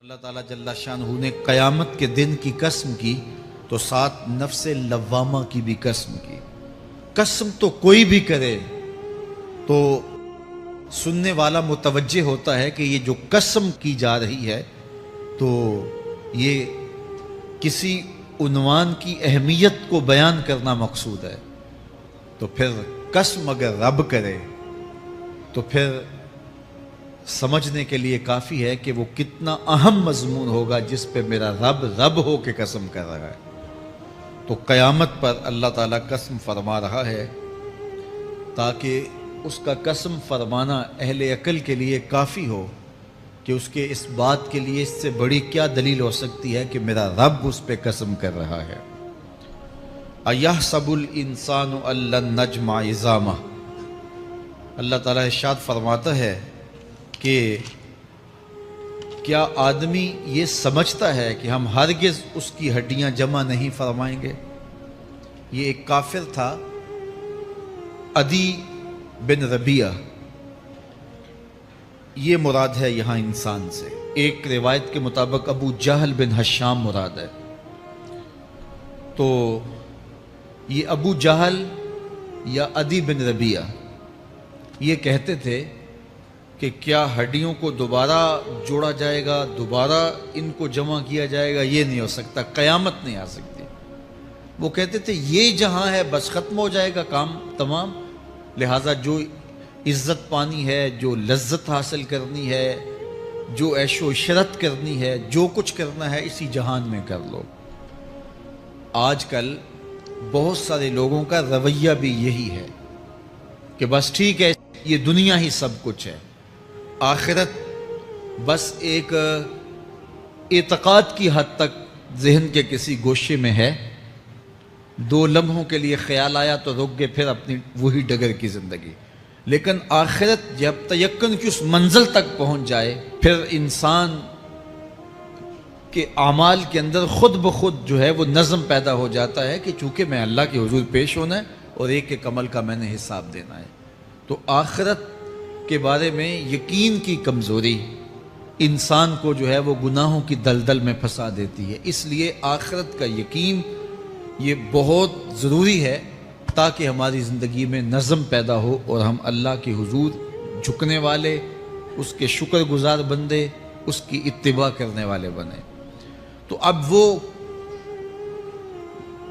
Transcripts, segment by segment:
اللہ تعالیٰ جل شانہ نے قیامت کے دن کی قسم کی تو ساتھ نفس لوامہ کی بھی قسم کی۔ قسم تو کوئی بھی کرے تو سننے والا متوجہ ہوتا ہے کہ یہ جو قسم کی جا رہی ہے تو یہ کسی عنوان کی اہمیت کو بیان کرنا مقصود ہے، تو پھر قسم اگر رب کرے تو پھر سمجھنے کے لیے کافی ہے کہ وہ کتنا اہم مضمون ہوگا جس پہ میرا رب ہو کے قسم کر رہا ہے۔ تو قیامت پر اللہ تعالیٰ قسم فرما رہا ہے تاکہ اس کا قسم فرمانا اہل عقل کے لیے کافی ہو کہ اس کے اس بات کے لیے اس سے بڑی کیا دلیل ہو سکتی ہے کہ میرا رب اس پہ قسم کر رہا ہے۔ اَيَحْسَبُ الْإِنسَانُ أَن لَّن نَّجْمَعَ عِظَامَهُ، اللہ تعالیٰ ارشاد فرماتا ہے کہ کیا آدمی یہ سمجھتا ہے کہ ہم ہرگز اس کی ہڈیاں جمع نہیں فرمائیں گے؟ یہ ایک کافر تھا، عدی بن ربیعہ، یہ مراد ہے یہاں انسان سے۔ ایک روایت کے مطابق ابو جہل بن ہشام مراد ہے۔ تو یہ ابو جہل یا عدی بن ربیعہ یہ کہتے تھے کہ کیا ہڈیوں کو دوبارہ جوڑا جائے گا، دوبارہ ان کو جمع کیا جائے گا؟ یہ نہیں ہو سکتا، قیامت نہیں آ سکتی۔ وہ کہتے تھے یہ جہاں ہے بس ختم ہو جائے گا کام تمام، لہٰذا جو عزت پانی ہے، جو لذت حاصل کرنی ہے، جو عیش و عشرت کرنی ہے، جو کچھ کرنا ہے اسی جہان میں کر لو۔ آج کل بہت سارے لوگوں کا رویہ بھی یہی ہے کہ بس ٹھیک ہے، یہ دنیا ہی سب کچھ ہے، آخرت بس ایک اعتقاد کی حد تک ذہن کے کسی گوشے میں ہے، 2 لمحوں کے لیے خیال آیا تو رک گئے، پھر اپنی وہی ڈگر کی زندگی۔ لیکن آخرت جب تیقن کی اس منزل تک پہنچ جائے پھر انسان کے اعمال کے اندر خود بخود جو ہے وہ نظم پیدا ہو جاتا ہے کہ چونکہ میں اللہ کے حضور پیش ہونا ہے اور ایک ایک عمل کا میں نے حساب دینا ہے۔ تو آخرت کے بارے میں یقین کی کمزوری انسان کو جو ہے وہ گناہوں کی دلدل میں پھنسا دیتی ہے۔ اس لیے آخرت کا یقین یہ بہت ضروری ہے تاکہ ہماری زندگی میں نظم پیدا ہو اور ہم اللہ کے حضور جھکنے والے، اس کے شکر گزار بندے، اس کی اتباع کرنے والے بنے۔ تو اب وہ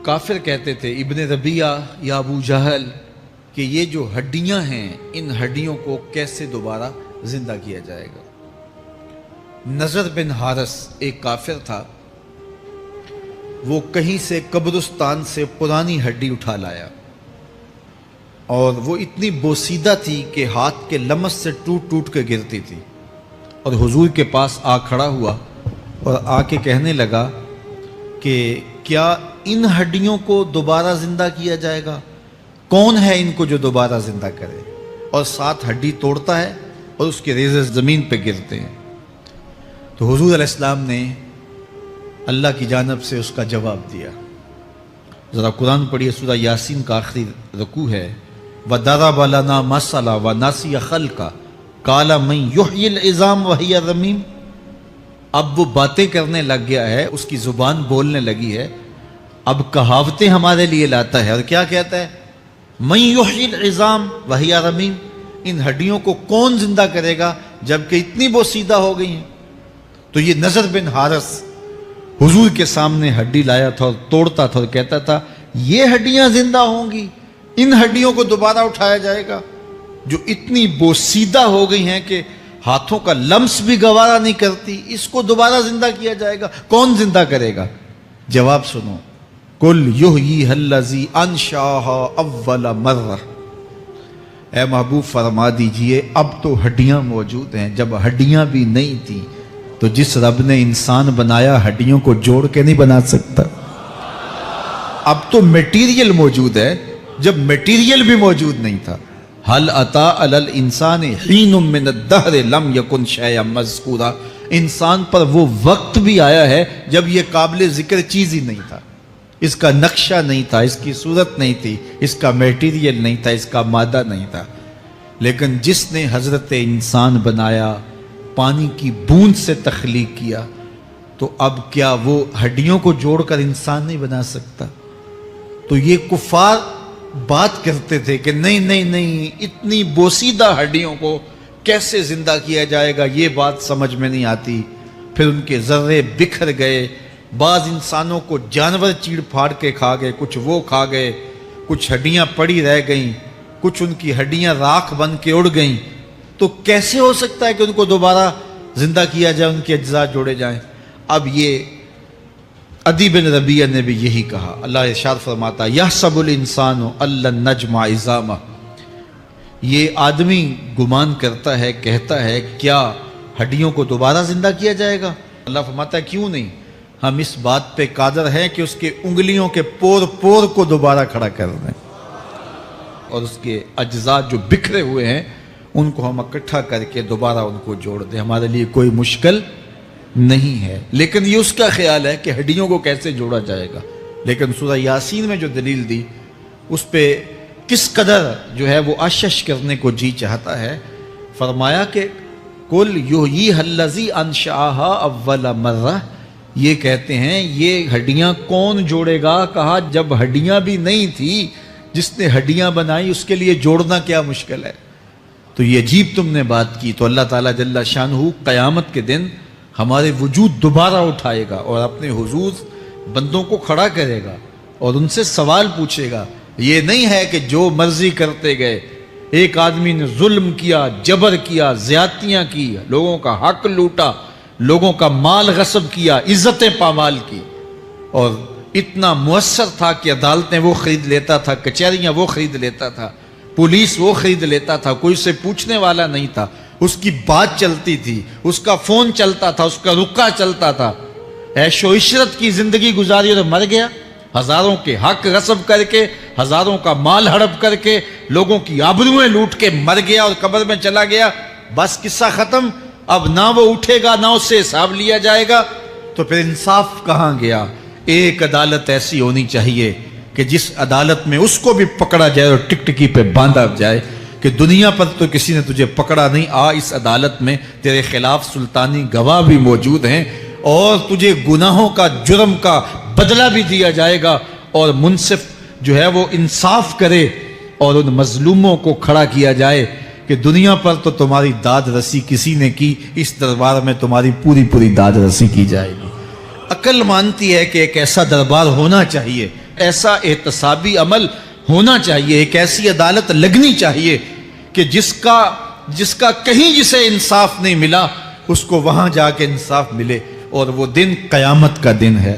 کافر کہتے تھے ابن ربیعہ یا ابو جہل کہ یہ جو ہڈیاں ہیں ان ہڈیوں کو کیسے دوبارہ زندہ کیا جائے گا۔ نضر بن حارث ایک کافر تھا، وہ کہیں سے قبرستان سے پرانی ہڈی اٹھا لایا اور وہ اتنی بوسیدہ تھی کہ ہاتھ کے لمس سے ٹوٹ ٹوٹ کے گرتی تھی، اور حضور کے پاس آ کھڑا ہوا اور آ کے کہنے لگا کہ کیا ان ہڈیوں کو دوبارہ زندہ کیا جائے گا؟ کون ہے ان کو جو دوبارہ زندہ کرے؟ اور ساتھ ہڈی توڑتا ہے اور اس کے ریزے زمین پہ گرتے ہیں۔ تو حضور علیہ السلام نے اللہ کی جانب سے اس کا جواب دیا۔ ذرا قرآن پڑھیے، سورہ یاسین کا آخری رکوع ہے، وَضَرَبَ لَنَا مَثَلًا وَنَسِیَ خَلْقَهُ قَالَ مَن يُحْیِی الْعِظَامَ وَهِیَ رَمِیمٌ۔ اب وہ باتیں کرنے لگ گیا ہے، اس کی زبان بولنے لگی ہے، اب کہاوتیں ہمارے لیے لاتا ہے، اور کیا کہتا ہے؟ مَن يُحْیِی الْعِظَامَ وَهِیَ رَمِیمٌ، ان ہڈیوں کو کون زندہ کرے گا جبکہ اتنی بوسیدہ ہو گئی ہیں؟ تو یہ نضر بن حارث حضور کے سامنے ہڈی لایا تھا اور توڑتا تھا اور کہتا تھا یہ ہڈیاں زندہ ہوں گی، ان ہڈیوں کو دوبارہ اٹھایا جائے گا جو اتنی بوسیدہ ہو گئی ہیں کہ ہاتھوں کا لمس بھی گوارا نہیں کرتی، اس کو دوبارہ زندہ کیا جائے گا؟ کون زندہ کرے گا؟ جواب سنو، قُلْ يُحْيِيهَا الَّذِي أَنشَأَهَا أَوَّلَ مَرَّةٍ، اے محبوب فرما دیجئے اب تو ہڈیاں موجود ہیں، جب ہڈیاں بھی نہیں تھیں تو جس رب نے انسان بنایا ہڈیوں کو جوڑ کے نہیں بنا سکتا؟ اب تو میٹیریل موجود ہے جب میٹیریل بھی موجود نہیں تھا۔ هل أتى على الإنسان حين من الدهر لم يكن شيئا مذكورا، انسان پر وہ وقت بھی آیا ہے جب یہ قابل ذکر چیز ہی نہیں تھا، اس کا نقشہ نہیں تھا، اس کی صورت نہیں تھی، اس کا میٹیریل نہیں تھا، اس کا مادہ نہیں تھا، لیکن جس نے حضرت انسان بنایا، پانی کی بوند سے تخلیق کیا، تو اب کیا وہ ہڈیوں کو جوڑ کر انسان نہیں بنا سکتا؟ تو یہ کفار بات کرتے تھے کہ نہیں نہیں نہیں، اتنی بوسیدہ ہڈیوں کو کیسے زندہ کیا جائے گا، یہ بات سمجھ میں نہیں آتی۔ پھر ان کے ذرے بکھر گئے، بعض انسانوں کو جانور چیڑ پھاڑ کے کھا گئے، کچھ وہ کھا گئے، کچھ ہڈیاں پڑی رہ گئیں، کچھ ان کی ہڈیاں راکھ بن کے اڑ گئیں۔ تو کیسے ہو سکتا ہے کہ ان کو دوبارہ زندہ کیا جائے، ان کے اجزاء جوڑے جائیں؟ اب یہ عدی بن ربیعہ نے بھی یہی کہا۔ اللہ ارشاد فرماتا یحسب الانسان ان نجمع عظامہ، یہ آدمی گمان کرتا ہے، کہتا ہے کیا ہڈیوں کو دوبارہ زندہ کیا جائے گا؟ اللہ فرماتا ہے کیوں نہیں، ہم اس بات پہ قادر ہیں کہ اس کے انگلیوں کے پور پور کو دوبارہ کھڑا کر دیں، اور اس کے اجزاء جو بکھرے ہوئے ہیں ان کو ہم اکٹھا کر کے دوبارہ ان کو جوڑ دیں۔ ہمارے لیے کوئی مشکل نہیں ہے، لیکن یہ اس کا خیال ہے کہ ہڈیوں کو کیسے جوڑا جائے گا۔ لیکن سورہ یاسین میں جو دلیل دی اس پہ کس قدر جو ہے وہ آشش کرنے کو جی چاہتا ہے۔ فرمایا کہ قل یحییھا الذی انشأھا اول مرہ، یہ کہتے ہیں یہ ہڈیاں کون جوڑے گا؟ کہا جب ہڈیاں بھی نہیں تھی، جس نے ہڈیاں بنائی اس کے لیے جوڑنا کیا مشکل ہے؟ تو یہ عجیب تم نے بات کی۔ تو اللہ تعالیٰ جل شانہ قیامت کے دن ہمارے وجود دوبارہ اٹھائے گا اور اپنے حضور بندوں کو کھڑا کرے گا اور ان سے سوال پوچھے گا۔ یہ نہیں ہے کہ جو مرضی کرتے گئے، ایک آدمی نے ظلم کیا، جبر کیا، زیادتیاں کی، لوگوں کا حق لوٹا، لوگوں کا مال غصب کیا، عزتیں پامال کی، اور اتنا مؤثر تھا کہ عدالتیں وہ خرید لیتا تھا، کچہریاں وہ خرید لیتا تھا، پولیس وہ خرید لیتا تھا، کوئی سے پوچھنے والا نہیں تھا، اس کی بات چلتی تھی، اس کا فون چلتا تھا، اس کا رکا چلتا تھا، عیش و عشرت کی زندگی گزاری اور مر گیا، ہزاروں کے حق غصب کر کے، ہزاروں کا مال ہڑپ کر کے، لوگوں کی آبروئیں لوٹ کے مر گیا اور قبر میں چلا گیا، بس قصہ ختم۔ اب نہ وہ اٹھے گا نہ اس سے حساب لیا جائے گا، تو پھر انصاف کہاں گیا؟ ایک عدالت ایسی ہونی چاہیے کہ جس عدالت میں اس کو بھی پکڑا جائے اور ٹکٹکی پہ باندھا جائے کہ دنیا پر تو کسی نے تجھے پکڑا نہیں، آ اس عدالت میں تیرے خلاف سلطانی گواہ بھی موجود ہیں اور تجھے گناہوں کا، جرم کا بدلہ بھی دیا جائے گا، اور منصف جو ہے وہ انصاف کرے اور ان مظلوموں کو کھڑا کیا جائے کہ دنیا پر تو تمہاری داد رسی کسی نے کی، اس دربار میں تمہاری پوری پوری داد رسی کی جائے گی۔ عقل مانتی ہے کہ ایک ایسا دربار ہونا چاہیے، ایسا احتسابی عمل ہونا چاہیے، ایک ایسی عدالت لگنی چاہیے کہ جس کا کہیں جسے انصاف نہیں ملا اس کو وہاں جا کے انصاف ملے، اور وہ دن قیامت کا دن ہے۔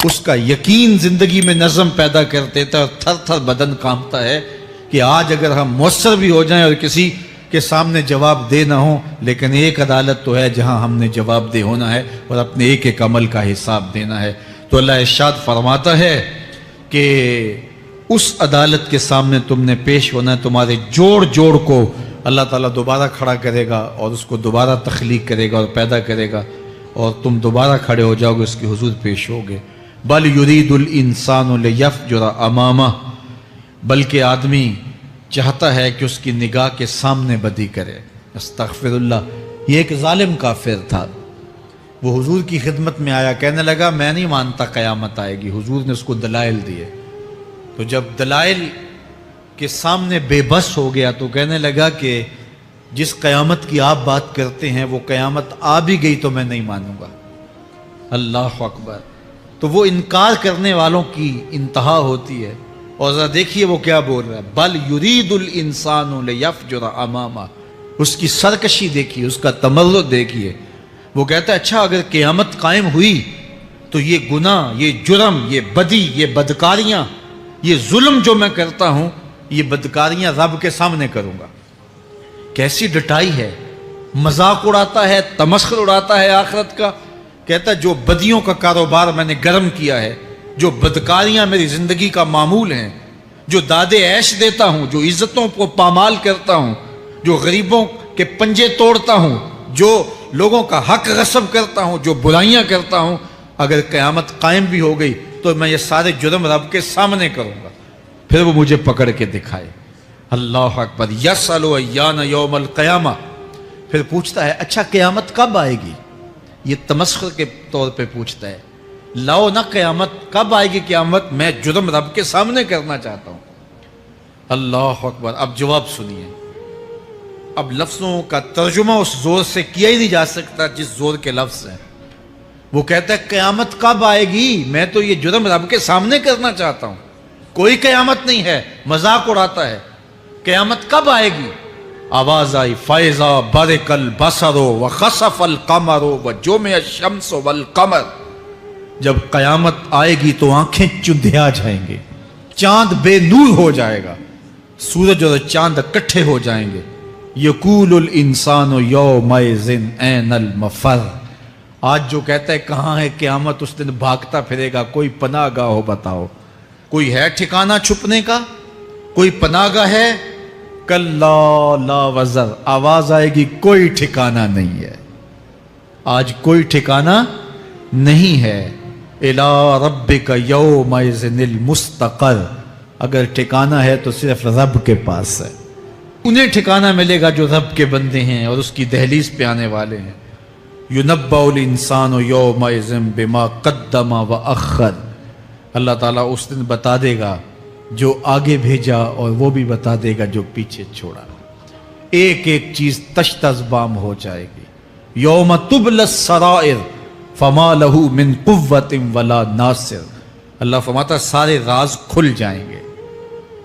اس کا یقین زندگی میں نظم پیدا کر دیتا ہے اور تھر تھر بدن کانپتا ہے کہ آج اگر ہم مؤثر بھی ہو جائیں اور کسی کے سامنے جواب دہ نہ ہوں، لیکن ایک عدالت تو ہے جہاں ہم نے جواب دہ ہونا ہے اور اپنے ایک ایک عمل کا حساب دینا ہے۔ تو اللہ ارشاد فرماتا ہے کہ اس عدالت کے سامنے تم نے پیش ہونا ہے، تمہارے جوڑ جوڑ کو اللہ تعالیٰ دوبارہ کھڑا کرے گا اور اس کو دوبارہ تخلیق کرے گا اور پیدا کرے گا، اور تم دوبارہ کھڑے ہو جاؤ گے، اس کے حضور پیش ہوگے۔ بل یرید الانسان لیفجر امامہ، بلکہ آدمی چاہتا ہے کہ اس کی نگاہ کے سامنے بدی کرے۔ استغفر اللہ۔ یہ ایک ظالم کافر تھا، وہ حضور کی خدمت میں آیا، کہنے لگا میں نہیں مانتا قیامت آئے گی۔ حضور نے اس کو دلائل دیے، تو جب دلائل کے سامنے بے بس ہو گیا تو کہنے لگا کہ جس قیامت کی آپ بات کرتے ہیں وہ قیامت آ بھی گئی تو میں نہیں مانوں گا۔ اللہ اکبر۔ تو وہ انکار کرنے والوں کی انتہا ہوتی ہے، اور ذرا دیکھیے وہ کیا بول رہا ہے، بل یرید الانسان لیفجر امامہ۔ اس کی سرکشی دیکھیے، اس کا تمرد دیکھیے۔ وہ کہتا ہے اچھا اگر قیامت قائم ہوئی تو یہ گناہ، یہ جرم، یہ بدی، یہ بدکاریاں، یہ ظلم جو میں کرتا ہوں، یہ بدکاریاں رب کے سامنے کروں گا۔ کیسی ڈٹائی ہے، مذاق اڑاتا ہے، تمسخر اڑاتا ہے آخرت کا۔ کہتا ہے جو بدیوں کا کاروبار میں نے گرم کیا ہے، جو بدکاریاں میری زندگی کا معمول ہیں، جو دادے عیش دیتا ہوں، جو عزتوں کو پامال کرتا ہوں، جو غریبوں کے پنجے توڑتا ہوں، جو لوگوں کا حق غصب کرتا ہوں، جو برائیاں کرتا ہوں، اگر قیامت قائم بھی ہو گئی تو میں یہ سارے جرم رب کے سامنے کروں گا، پھر وہ مجھے پکڑ کے دکھائے۔ اللہ اکبر۔ یسأل ایان یوم القیامہ، پھر پوچھتا ہے اچھا قیامت کب آئے گی؟ یہ تمسخر کے طور پہ پوچھتا ہے، لاؤ نا قیامت، کب آئے گی قیامت، میں جرم رب کے سامنے کرنا چاہتا ہوں۔ اللہ اکبر۔ اب جواب سنیے، اب لفظوں کا ترجمہ اس زور سے کیا ہی نہیں جا سکتا جس زور کے لفظ ہیں۔ وہ کہتا ہے قیامت کب آئے گی، میں تو یہ جرم رب کے سامنے کرنا چاہتا ہوں، کوئی قیامت نہیں ہے، مذاق اڑاتا ہے، قیامت کب آئے گی؟ آواز آئی، فَإِذَا بَرِقَ الْبَصَرُ وَخَسَفَ الْقَمَرُ وَجُمِعَ الشَّمْسُ وَالْقَمَرُ۔ جب قیامت آئے گی تو آنکھیں چندھیا جائیں گے، چاند بے نور ہو جائے گا، سورج اور چاند اکٹھے ہو جائیں گے۔ یقول الانسان یومئذ این المفر۔ آج جو کہتا ہے کہاں ہے قیامت، اس دن بھاگتا پھرے گا، کوئی پناہ گاہ ہو بتاؤ، کوئی ہے ٹھکانہ چھپنے کا، کوئی پناہ گاہ ہے؟ کلا لا وزر، آواز آئے گی کوئی ٹھکانہ نہیں ہے، آج کوئی ٹھکانہ نہیں ہے۔ الی ربک یومئذ المستقر، اگر ٹھکانہ ہے تو صرف رب کے پاس ہے، انہیں ٹھکانہ ملے گا جو رب کے بندے ہیں اور اس کی دہلیز پہ آنے والے ہیں۔ یُنَبَّأُ الْإِنسَانُ یومئذ بما قدم وأخر، اللہ تعالیٰ اس دن بتا دے گا جو آگے بھیجا اور وہ بھی بتا دے گا جو پیچھے چھوڑا، ایک ایک چیز تشت ازبام ہو جائے گی۔ یوم تبلی السرائر فما لہ من قوت ولا ناصر، اللہ فرماتا ہے سارے راز کھل جائیں گے،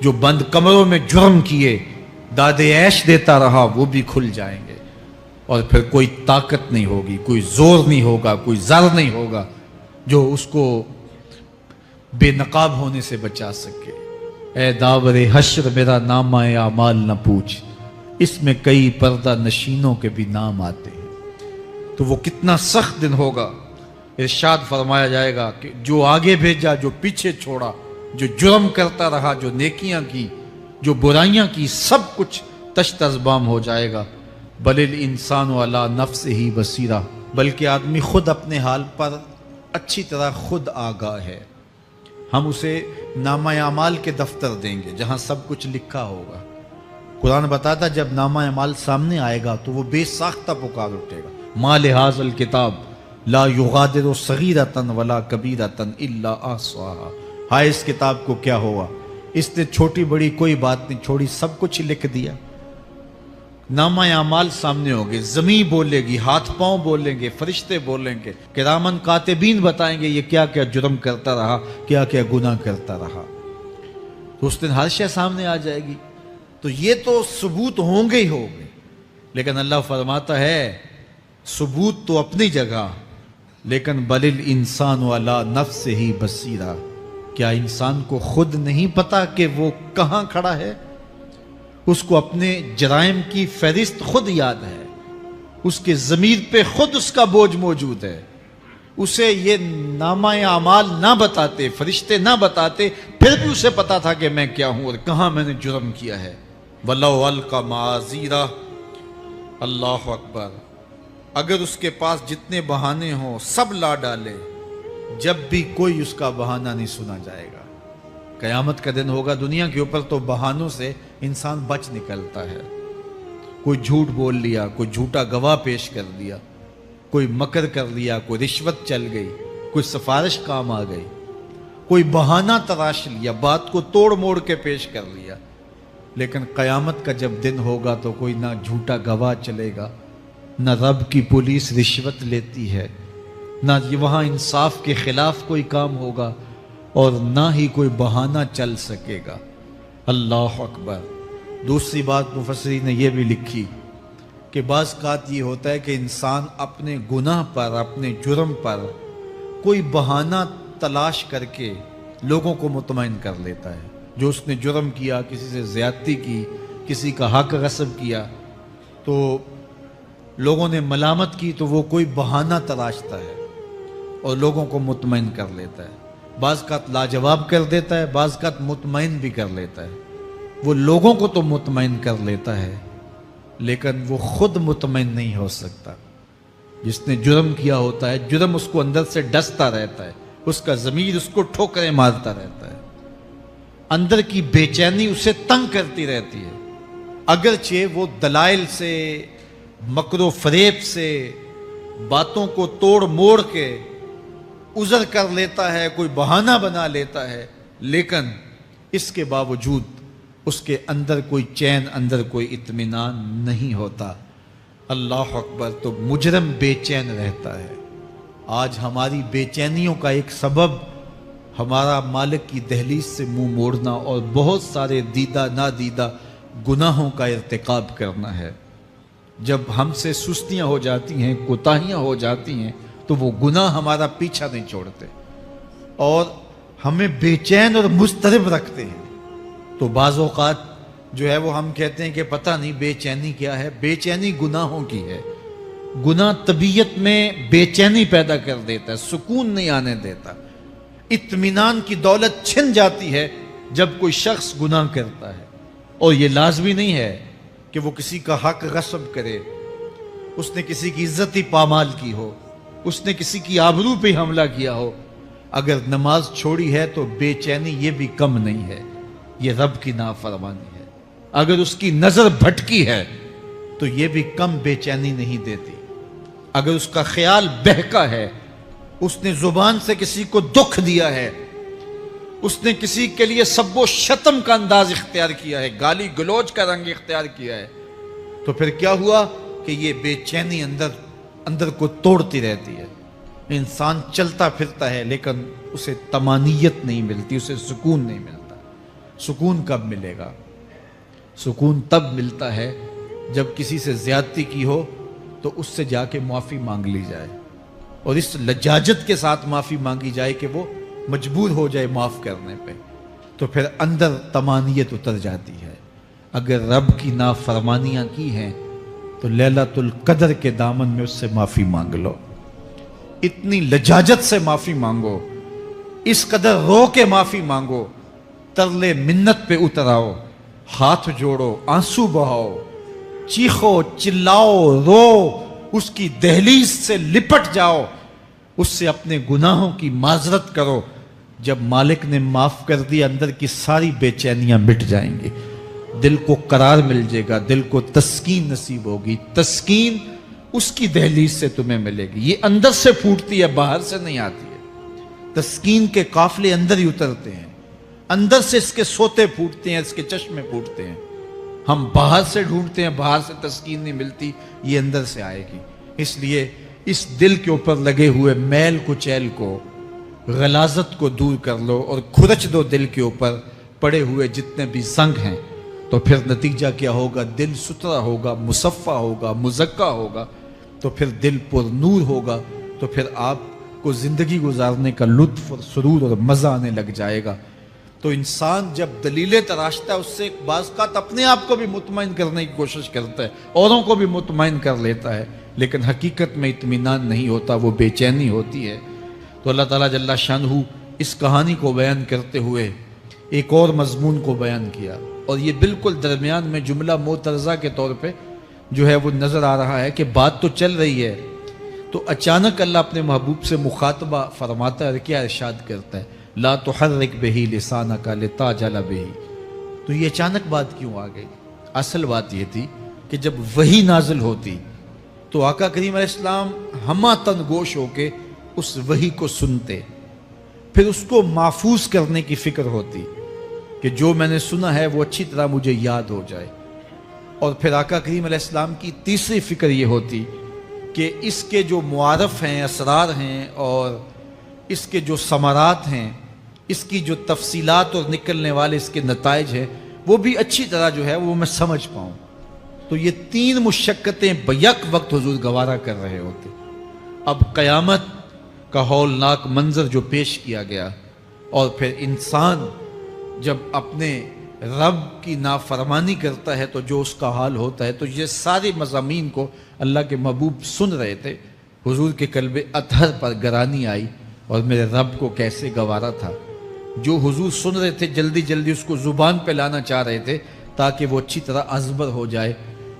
جو بند کمروں میں جرم کیے، داد عیش دیتا رہا، وہ بھی کھل جائیں گے، اور پھر کوئی طاقت نہیں ہوگی، کوئی زور نہیں ہوگا، کوئی زر نہیں ہوگا جو اس کو بے نقاب ہونے سے بچا سکے۔ اے داور حشر میرا نامہ اعمال نہ پوچھ، اس میں کئی پردہ نشینوں کے بھی نام آتے ہیں۔ تو وہ کتنا سخت دن ہوگا، ارشاد فرمایا جائے گا کہ جو آگے بھیجا، جو پیچھے چھوڑا، جو جرم کرتا رہا، جو نیکیاں کی، جو برائیاں کی، سب کچھ تشت ازبام ہو جائے گا۔ بل الانسان علی نفسہ بصیرہ، بلکہ آدمی خود اپنے حال پر اچھی طرح خود آگاہ ہے۔ ہم اسے نامہ اعمال کے دفتر دیں گے جہاں سب کچھ لکھا ہوگا۔ قرآن بتاتا جب نامہ اعمال سامنے آئے گا تو وہ بے ساختہ پکار اٹھے گا، ما لہذا الکتاب لا یغادر صغیرۃ ولا کبیرۃ الا احصاها، ہائے اس کتاب کو کیا ہوا، اس نے چھوٹی بڑی کوئی بات نہیں چھوڑی، سب کچھ لکھ دیا۔ نامہ اعمال سامنے ہوگے، زمین بولے گی، ہاتھ پاؤں بولیں گے، فرشتے بولیں گے، کرامن کاتبین بتائیں گے یہ کیا کیا جرم کرتا رہا، کیا کیا گناہ کرتا رہا۔ تو اس دن ہر شے سامنے آ جائے گی، تو یہ تو ثبوت ہوں گے ہی ہوں گے، لیکن اللہ فرماتا ہے ثبوت تو اپنی جگہ، لیکن بل الانسان علی نفسہ بصیرہ، کیا انسان کو خود نہیں پتا کہ وہ کہاں کھڑا ہے؟ اس کو اپنے جرائم کی فہرست خود یاد ہے، اس کے ضمیر پہ خود اس کا بوجھ موجود ہے، اسے یہ نامہ اعمال نہ بتاتے، فرشتے نہ بتاتے، پھر بھی اسے پتا تھا کہ میں کیا ہوں اور کہاں میں نے جرم کیا ہے۔ وَلَوْ أَلْقَى مَعَاذِيرَهُ، اللہ اکبر، اگر اس کے پاس جتنے بہانے ہوں سب لا ڈالے، جب بھی کوئی اس کا بہانہ نہیں سنا جائے گا۔ قیامت کا دن ہوگا، دنیا کے اوپر تو بہانوں سے انسان بچ نکلتا ہے، کوئی جھوٹ بول لیا، کوئی جھوٹا گواہ پیش کر دیا، کوئی مکر کر لیا، کوئی رشوت چل گئی، کوئی سفارش کام آ گئی، کوئی بہانہ تراش لیا، بات کو توڑ موڑ کے پیش کر لیا۔ لیکن قیامت کا جب دن ہوگا تو کوئی نہ جھوٹا گواہ چلے گا، نہ رب کی پولیس رشوت لیتی ہے، نہ وہاں انصاف کے خلاف کوئی کام ہوگا، اور نہ ہی کوئی بہانہ چل سکے گا۔ اللہ اکبر۔ دوسری بات مفسرین نے یہ بھی لکھی کہ بعض اوقات یہ ہوتا ہے کہ انسان اپنے گناہ پر، اپنے جرم پر کوئی بہانہ تلاش کر کے لوگوں کو مطمئن کر لیتا ہے۔ جو اس نے جرم کیا، کسی سے زیادتی کی، کسی کا حق غصب کیا، تو لوگوں نے ملامت کی تو وہ کوئی بہانہ تلاشتا ہے اور لوگوں کو مطمئن کر لیتا ہے۔ بعض اوقات لاجواب کر دیتا ہے، بعض اوقات مطمئن بھی کر لیتا ہے۔ وہ لوگوں کو تو مطمئن کر لیتا ہے لیکن وہ خود مطمئن نہیں ہو سکتا۔ جس نے جرم کیا ہوتا ہے، جرم اس کو اندر سے ڈستا رہتا ہے، اس کا ضمیر اس کو ٹھوکریں مارتا رہتا ہے، اندر کی بے چینی اسے تنگ کرتی رہتی ہے، اگرچہ وہ دلائل سے، مکر و فریب سے، باتوں کو توڑ موڑ کے عذر کر لیتا ہے، کوئی بہانہ بنا لیتا ہے، لیکن اس کے باوجود اس کے اندر کوئی چین، اندر کوئی اطمینان نہیں ہوتا۔ اللہ اکبر! تو مجرم بے چین رہتا ہے۔ آج ہماری بے چینیوں کا ایک سبب ہمارا مالک کی دہلیز سے منہ موڑنا اور بہت سارے دیدہ نادیدہ گناہوں کا ارتکاب کرنا ہے۔ جب ہم سے سستیاں ہو جاتی ہیں، کوتاہیاں ہو جاتی ہیں، تو وہ گناہ ہمارا پیچھا نہیں چھوڑتے اور ہمیں بے چین اور مضطرب رکھتے ہیں۔ تو بعض اوقات جو ہے وہ ہم کہتے ہیں کہ پتہ نہیں بے چینی کیا ہے۔ بے چینی گناہوں کی ہے۔ گناہ طبیعت میں بے چینی پیدا کر دیتا ہے، سکون نہیں آنے دیتا۔ اطمینان کی دولت چھن جاتی ہے جب کوئی شخص گناہ کرتا ہے، اور یہ لازمی نہیں ہے کہ وہ کسی کا حق غصب کرے، اس نے کسی کی عزت ہی پامال کی ہو، اس نے کسی کی آبرو پہ حملہ کیا ہو۔ اگر نماز چھوڑی ہے تو بے چینی یہ بھی کم نہیں ہے، یہ رب کی نافرمانی ہے۔ اگر اس کی نظر بھٹکی ہے تو یہ بھی کم بے چینی نہیں دیتی۔ اگر اس کا خیال بہکا ہے، اس نے زبان سے کسی کو دکھ دیا ہے، اس نے کسی کے لیے سب و شتم کا انداز اختیار کیا ہے، گالی گلوچ کا رنگ اختیار کیا ہے، تو پھر کیا ہوا کہ یہ بے چینی اندر کو توڑتی رہتی ہے۔ انسان چلتا پھرتا ہے لیکن اسے طمانیت نہیں ملتی، اسے سکون نہیں ملتا۔ سکون کب ملے گا؟ سکون تب ملتا ہے جب کسی سے زیادتی کی ہو تو اس سے جا کے معافی مانگ لی جائے، اور اس لجاجت کے ساتھ معافی مانگی جائے کہ وہ مجبور ہو جائے معاف کرنے پہ، تو پھر اندر طمانیت اتر جاتی ہے۔ اگر رب کی نافرمانیاں کی ہیں تو لیلۃ القدر کے دامن میں اس سے معافی مانگ لو، اتنی لجاجت سے معافی مانگو، اس قدر رو کے معافی مانگو، ترلے منت پہ اتر آؤ، ہاتھ جوڑو، آنسو بہاؤ، چیخو، چلاؤ، رو، اس کی دہلیز سے لپٹ جاؤ، اس سے اپنے گناہوں کی معذرت کرو۔ جب مالک نے معاف کر دیا، اندر کی ساری بے چینیاں مٹ جائیں گی، دل کو قرار مل جائے گا، دل کو تسکین نصیب ہوگی۔ تسکین اس کی دہلیز سے تمہیں ملے گی، یہ اندر سے پھوٹتی ہے، باہر سے نہیں آتی ہے۔ تسکین کے قافلے اندر ہی اترتے ہیں، اندر سے اس کے سوتے پھوٹتے ہیں، اس کے چشمے پھوٹتے ہیں۔ ہم باہر سے ڈھونڈتے ہیں، باہر سے تسکین نہیں ملتی، یہ اندر سے آئے گی۔ اس لیے اس دل کے اوپر لگے ہوئے میل کچیل کو، غلاظت کو دور کر لو اور کھرچ دو دل کے اوپر پڑے ہوئے جتنے بھی زنگ ہیں، تو پھر نتیجہ کیا ہوگا؟ دل ستھرا ہوگا، مصفا ہوگا، مزکا ہوگا، تو پھر دل پر نور ہوگا، تو پھر آپ کو زندگی گزارنے کا لطف اور سرور اور مزہ آنے لگ جائے گا۔ تو انسان جب دلیلیں تراشتا ہے، اس سے بعض اوقات اپنے آپ کو بھی مطمئن کرنے کی کوشش کرتا ہے، اوروں کو بھی مطمئن کر لیتا ہے، لیکن حقیقت میں اطمینان نہیں ہوتا، وہ بے چینی ہوتی ہے۔ تو اللہ تعالیٰ جل شانہ اس کہانی کو بیان کرتے ہوئے ایک اور مضمون کو بیان کیا، اور یہ بالکل درمیان میں جملہ معترضہ کے طور پہ جو ہے وہ نظر آ رہا ہے کہ بات تو چل رہی ہے، تو اچانک اللہ اپنے محبوب سے مخاطبہ فرماتا ہے اور کیا ارشاد کرتا ہے؟ لا تحرک بہ لسانک لتعجل بہ۔ تو یہ اچانک بات کیوں آ گئی؟ اصل بات یہ تھی کہ جب وحی نازل ہوتی تو آقا کریم علیہ السلام ہمہ تن گوش ہو کے اس وحی کو سنتے، پھر اس کو محفوظ کرنے کی فکر ہوتی کہ جو میں نے سنا ہے وہ اچھی طرح مجھے یاد ہو جائے، اور پھر آقا کریم علیہ السلام کی تیسری فکر یہ ہوتی کہ اس کے جو معارف ہیں، اسرار ہیں، اور اس کے جو ثمرات ہیں، اس کی جو تفصیلات اور نکلنے والے اس کے نتائج ہیں، وہ بھی اچھی طرح جو ہے وہ میں سمجھ پاؤں۔ تو یہ تین مشقتیں بیک وقت حضور گوارا کر رہے ہوتے۔ اب قیامت کا ہولناک منظر جو پیش کیا گیا، اور پھر انسان جب اپنے رب کی نافرمانی کرتا ہے تو جو اس کا حال ہوتا ہے، تو یہ سارے مضامین کو اللہ کے محبوب سن رہے تھے۔ حضور کے قلب اطہر پر گرانی آئی، اور میرے رب کو کیسے گوارا تھا۔ جو حضور سن رہے تھے جلدی جلدی اس کو زبان پہ لانا چاہ رہے تھے تاکہ وہ اچھی طرح ازبر ہو جائے،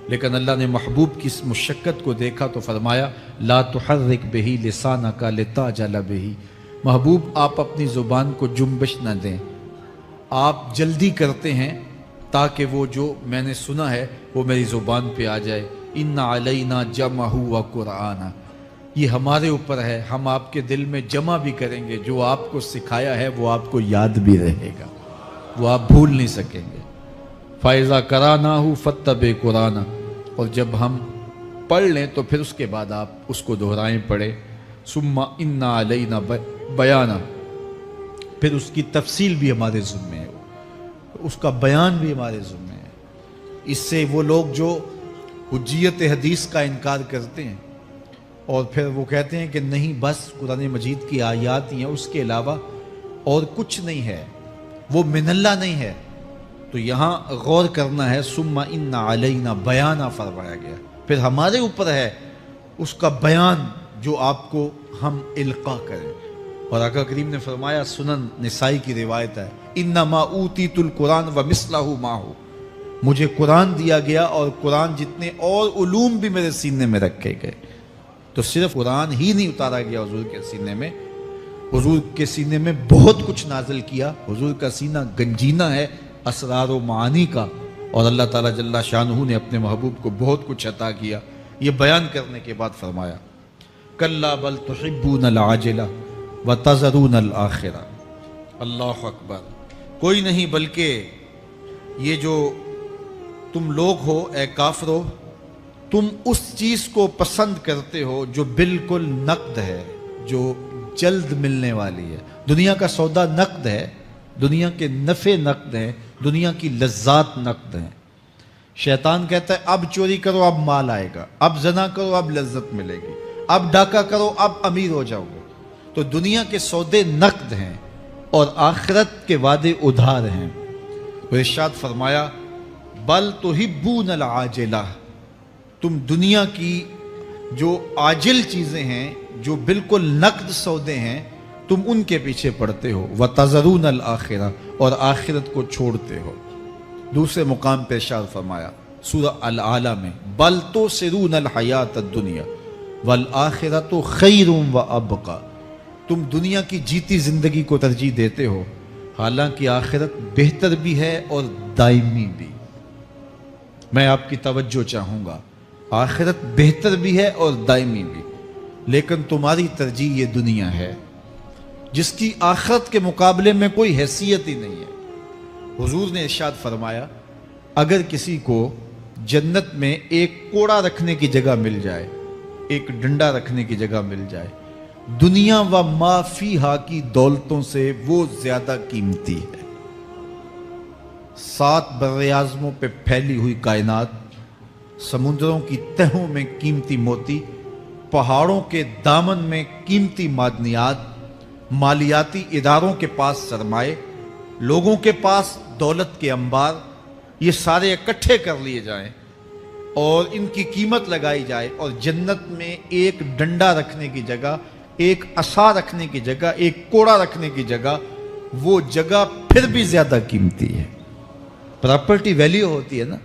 لیکن اللہ نے محبوب کی اس مشقت کو دیکھا تو فرمایا لا تحرک بہ لسانک لتعجل بہ۔ محبوب آپ اپنی زبان کو جنبش نہ دیں، آپ جلدی کرتے ہیں تاکہ وہ جو میں نے سنا ہے وہ میری زبان پہ آ جائے۔ ان علینا جمعہ و قرآن، یہ ہمارے اوپر ہے، ہم آپ کے دل میں جمع بھی کریں گے، جو آپ کو سکھایا ہے وہ آپ کو یاد بھی رہے گا، وہ آپ بھول نہیں سکیں گے۔ فَإِذَا قَرَأْنَاهُ فَاتَّبِعْ قُرْآنَهُ، اور جب ہم پڑھ لیں تو پھر اس کے بعد آپ اس کو دہرائیں پڑھیں۔ ثُمَّ إِنَّ عَلَيْنَا بَيَانًا، پھر اس کی تفصیل بھی ہمارے ذمہ ہے، اس کا بیان بھی ہمارے ذمہ ہے۔ اس سے وہ لوگ جو حجیت حدیث کا انکار کرتے ہیں اور پھر وہ کہتے ہیں کہ نہیں بس قرآن مجید کی آیات ہی ہیں، اس کے علاوہ اور کچھ نہیں ہے، وہ من اللہ نہیں ہے، تو یہاں غور کرنا ہے۔ ثم ان علینا بیانہ فرمایا گیا، پھر ہمارے اوپر ہے اس کا بیان جو آپ کو ہم القاء کریں۔ اور آقا کریم نے فرمایا، سنن نسائی کی روایت ہے، انما اوتیت القرآن ومثلہ معہ، مجھے قرآن دیا گیا اور قرآن جتنے اور علوم بھی میرے سینے میں رکھے گئے۔ تو صرف قرآن ہی نہیں اتارا گیا حضور کے سینے میں، حضور کے سینے میں بہت کچھ نازل کیا۔ حضور کا سینہ گنجینہ ہے اسرار و معانی کا، اور اللہ تعالیٰ جل شانہ نے اپنے محبوب کو بہت کچھ عطا کیا۔ یہ بیان کرنے کے بعد فرمایا، کلا بل تحبون العاجلہ وتذرون الآخرہ۔ اللہ اکبر، کوئی نہیں بلکہ یہ جو تم لوگ ہو اے کافرو، تم اس چیز کو پسند کرتے ہو جو بالکل نقد ہے، جو جلد ملنے والی ہے۔ دنیا کا سودا نقد ہے، دنیا کے نفع نقد ہیں، دنیا کی لذات نقد ہیں۔ شیطان کہتا ہے اب چوری کرو اب مال آئے گا، اب زنا کرو اب لذت ملے گی، اب ڈاکہ کرو اب امیر ہو جاؤ گے۔ تو دنیا کے سودے نقد ہیں اور آخرت کے وعدے ادھار ہیں۔ تو ارشاد فرمایا، بل تحبون العاجلہ، تم دنیا کی جو عاجل چیزیں ہیں، جو بالکل نقد سودے ہیں، تم ان کے پیچھے پڑتے ہو، وَتَذَرُونَ الْآخِرَةَ، اور آخرت کو چھوڑتے ہو۔ دوسرے مقام پہ ارشاد فرمایا سورہ الاعلیٰ میں، بل تؤثرون الحیاۃ الدنیا والآخرۃ خیر وابقیٰ، تم دنیا کی جیتی زندگی کو ترجیح دیتے ہو، حالانکہ آخرت بہتر بھی ہے اور دائمی بھی۔ میں آپ کی توجہ چاہوں گا، آخرت بہتر بھی ہے اور دائمی بھی، لیکن تمہاری ترجیح یہ دنیا ہے جس کی آخرت کے مقابلے میں کوئی حیثیت ہی نہیں ہے۔ حضور نے ارشاد فرمایا، اگر کسی کو جنت میں ایک کوڑا رکھنے کی جگہ مل جائے، ایک ڈنڈا رکھنے کی جگہ مل جائے، دنیا و ما فیہا کی دولتوں سے وہ زیادہ قیمتی ہے۔ 7 براعظموں پہ پھیلی ہوئی کائنات، سمندروں کی تہوں میں قیمتی موتی، پہاڑوں کے دامن میں قیمتی معدنیات، مالیاتی اداروں کے پاس سرمائے، لوگوں کے پاس دولت کے انبار، یہ سارے اکٹھے کر لیے جائیں اور ان کی قیمت لگائی جائے، اور جنت میں ایک ڈنڈا رکھنے کی جگہ، ایک عصا رکھنے کی جگہ، ایک کوڑا رکھنے کی جگہ، وہ جگہ پھر بھی زیادہ قیمتی ہے۔ پراپرٹی ویلیو ہوتی ہے نا،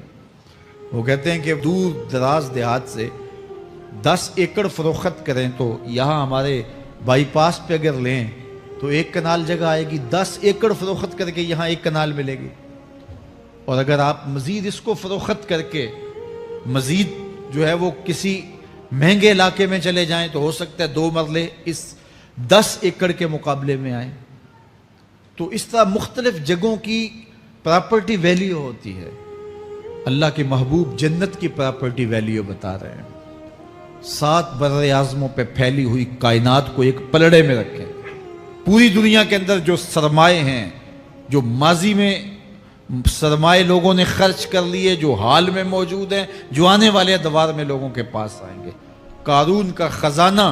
وہ کہتے ہیں کہ دور دراز دیہات سے 10 ایکڑ فروخت کریں تو یہاں ہمارے بائی پاس پہ اگر لیں تو 1 کنال جگہ آئے گی، 10 ایکڑ فروخت کر کے یہاں 1 کنال ملے گی۔ اور اگر آپ مزید اس کو فروخت کر کے مزید جو ہے وہ کسی مہنگے علاقے میں چلے جائیں تو ہو سکتا ہے 2 مرلے اس 10 ایکڑ کے مقابلے میں آئیں۔ تو اس طرح مختلف جگہوں کی پراپرٹی ویلیو ہوتی ہے۔ اللہ کے محبوب جنت کی پراپرٹی ویلیو بتا رہے ہیں۔ 7 براعظموں پہ پھیلی ہوئی کائنات کو ایک پلڑے میں رکھیں، پوری دنیا کے اندر جو سرمائے ہیں، جو ماضی میں سرمائے لوگوں نے خرچ کر لیے، جو حال میں موجود ہیں، جو آنے والے ادوار میں لوگوں کے پاس آئیں گے، قارون کا خزانہ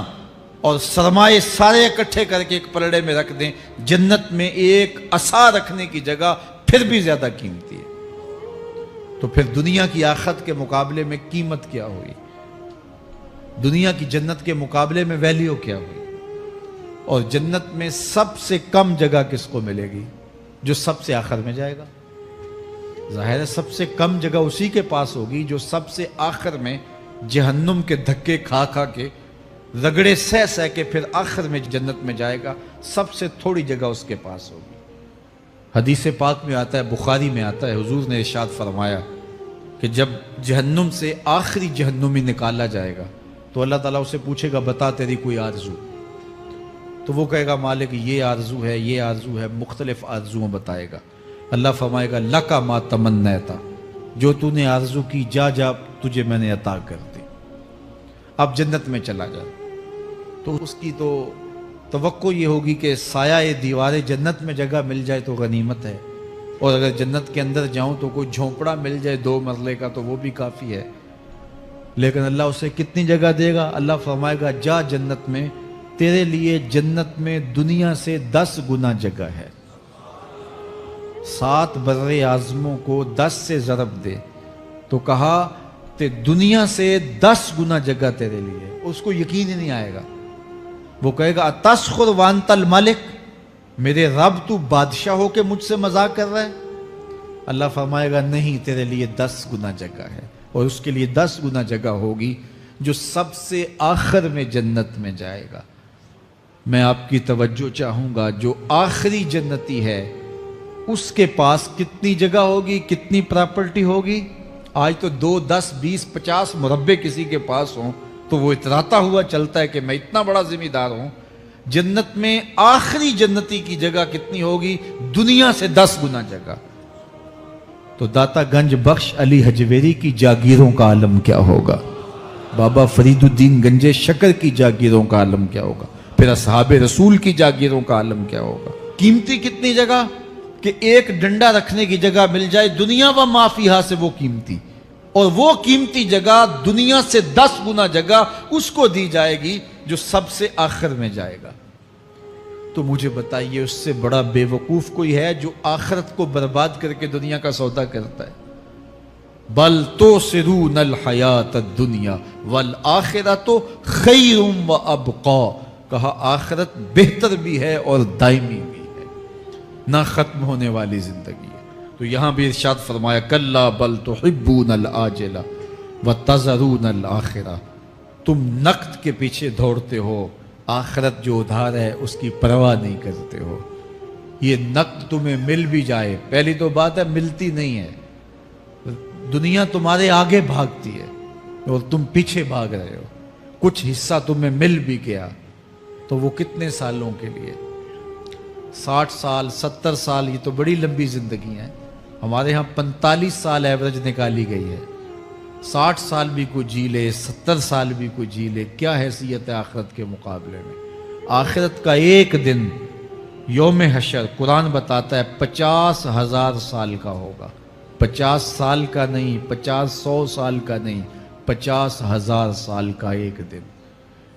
اور سرمائے سارے اکٹھے کر کے ایک پلڑے میں رکھ دیں، جنت میں ایک عصا رکھنے کی جگہ پھر بھی زیادہ قیمتی ہے۔ تو پھر دنیا کی آخرت کے مقابلے میں قیمت کیا ہوئی؟ دنیا کی جنت کے مقابلے میں ویلیو کیا ہوئی؟ اور جنت میں سب سے کم جگہ کس کو ملے گی؟ جو سب سے آخر میں جائے گا۔ ظاہر ہے سب سے کم جگہ اسی کے پاس ہوگی جو سب سے آخر میں جہنم کے دھکے کھا کھا کے، رگڑے سہ سہ کے پھر آخر میں جنت میں جائے گا، سب سے تھوڑی جگہ اس کے پاس ہوگی۔ حدیث پاک میں آتا ہے، بخاری میں آتا ہے، حضور نے ارشاد فرمایا کہ جب جہنم سے آخری جہنمی نکالا جائے گا تو اللہ تعالیٰ اسے پوچھے گا بتا تیری کوئی آرزو، تو وہ کہے گا مالک یہ آرزو ہے، یہ آرزو ہے، مختلف آرزوؤں بتائے گا۔ اللہ فرمائے گا لکا ما تمنیتا، جو تو نے آرزو کی جا جا تجھے میں نے عطا کر دی، اب جنت میں چلا جا۔ تو اس کی تو توقع یہ ہوگی کہ سایہ دیوار جنت میں جگہ مل جائے تو غنیمت ہے، اور اگر جنت کے اندر جاؤں تو کوئی جھونپڑا مل جائے 2 مرلے کا تو وہ بھی کافی ہے۔ لیکن اللہ اسے کتنی جگہ دے گا؟ اللہ فرمائے گا جا جنت میں، تیرے لیے جنت میں دنیا سے 10 گنا جگہ ہے۔ 7 بر اعظموں کو 10 سے ضرب دے تو کہا کہ دنیا سے 10 گنا جگہ تیرے لیے۔ اس کو یقین ہی نہیں آئے گا، وہ کہے گا اتسخر وانت الملک، میرے رب تو بادشاہ ہو کے مجھ سے مذاق کر رہا ہے؟ اللہ فرمائے گا نہیں، تیرے لیے 10 گنا جگہ ہے، اور اس کے لیے 10 گنا جگہ ہوگی جو سب سے آخر میں جنت میں جائے گا۔ میں آپ کی توجہ چاہوں گا، جو آخری جنتی ہے اس کے پاس کتنی جگہ ہوگی، کتنی پراپرٹی ہوگی؟ آج تو 2 10 20 50 مربع کسی کے پاس ہوں تو وہ اتراتا ہوا چلتا ہے کہ میں اتنا بڑا ذمہ دار ہوں۔ جنت میں آخری جنتی کی جگہ کتنی ہوگی؟ دنیا سے 10 گنا جگہ۔ تو داتا گنج بخش علی حجویری کی جاگیروں کا عالم کیا ہوگا؟ بابا فرید الدین گنجے شکر کی جاگیروں کا عالم کیا ہوگا؟ پھر اصحاب رسول کی جاگیروں کا عالم کیا ہوگا؟ قیمتی کتنی جگہ کہ ایک ڈنڈا رکھنے کی جگہ مل جائے، دنیا و ما فیہا سے وہ قیمتی، اور وہ قیمتی جگہ دنیا سے 10 گنا جگہ اس کو دی جائے گی جو سب سے آخر میں جائے گا۔ تو مجھے بتائیے اس سے بڑا بے وقوف کوئی ہے جو آخرت کو برباد کر کے دنیا کا سودا کرتا ہے؟ بل توسرون الحیات الدنیا والآخرۃ خیر وابقا، کہا آخرت بہتر بھی ہے اور دائمی بھی ہے، نہ ختم ہونے والی زندگی ہے۔ تو یہاں بھی ارشاد فرمایا کلا بل تحبون العاجلہ وتذرون الآخرہ، تم نقد کے پیچھے دوڑتے ہو، آخرت جو ادھار ہے اس کی پرواہ نہیں کرتے ہو۔ یہ نقد تمہیں مل بھی جائے، پہلی تو بات ہے ملتی نہیں ہے، دنیا تمہارے آگے بھاگتی ہے اور تم پیچھے بھاگ رہے ہو۔ کچھ حصہ تمہیں مل بھی گیا تو وہ کتنے سالوں کے لیے؟ 60 سال 70 سال، یہ تو بڑی لمبی زندگی ہے۔ ہمارے ہاں 45 سال ایوریج نکالی گئی ہے۔ 60 سال بھی کوئی جی لے، 70 سال بھی کوئی جی لے، کیا حیثیت ہے آخرت کے مقابلے میں؟ آخرت کا ایک دن یوم حشر قرآن بتاتا ہے 50,000 سال کا ہوگا۔ 50 سال کا نہیں، 50-100 سال کا نہیں، 50,000 سال کا ایک دن۔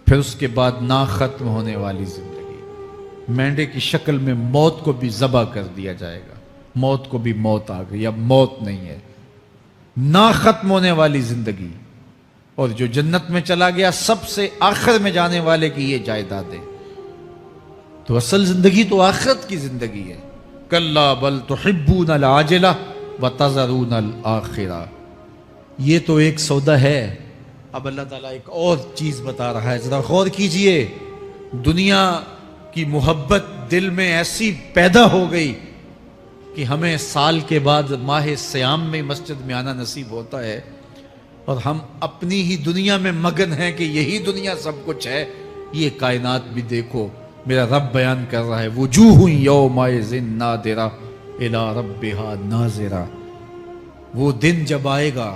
پھر اس کے بعد نا ختم ہونے والی زندگی، مینڈے کی شکل میں موت کو بھی ذبح کر دیا جائے گا، موت کو بھی موت آ گئی، اب موت نہیں ہے، نا ختم ہونے والی زندگی۔ اور جو جنت میں چلا گیا سب سے آخر میں جانے والے کی یہ جائیداد ہے۔ تو اصل زندگی تو آخرت کی زندگی ہے۔ کلا بل تحبون العاجلہ وتذرون الآخرہ، یہ تو ایک سودا ہے۔ اب اللہ تعالیٰ ایک اور چیز بتا رہا ہے، ذرا غور کیجئے۔ دنیا کی محبت دل میں ایسی پیدا ہو گئی کہ ہمیں سال کے بعد ماہ سیام میں مسجد میں آنا نصیب ہوتا ہے، اور ہم اپنی ہی دنیا میں مگن ہیں کہ یہی دنیا سب کچھ ہے۔ یہ کائنات بھی دیکھو، میرا رب بیان کر رہا ہے وجوہ یومئذ ناظرہ الی ربہا ناظرہ۔ وہ دن جب آئے گا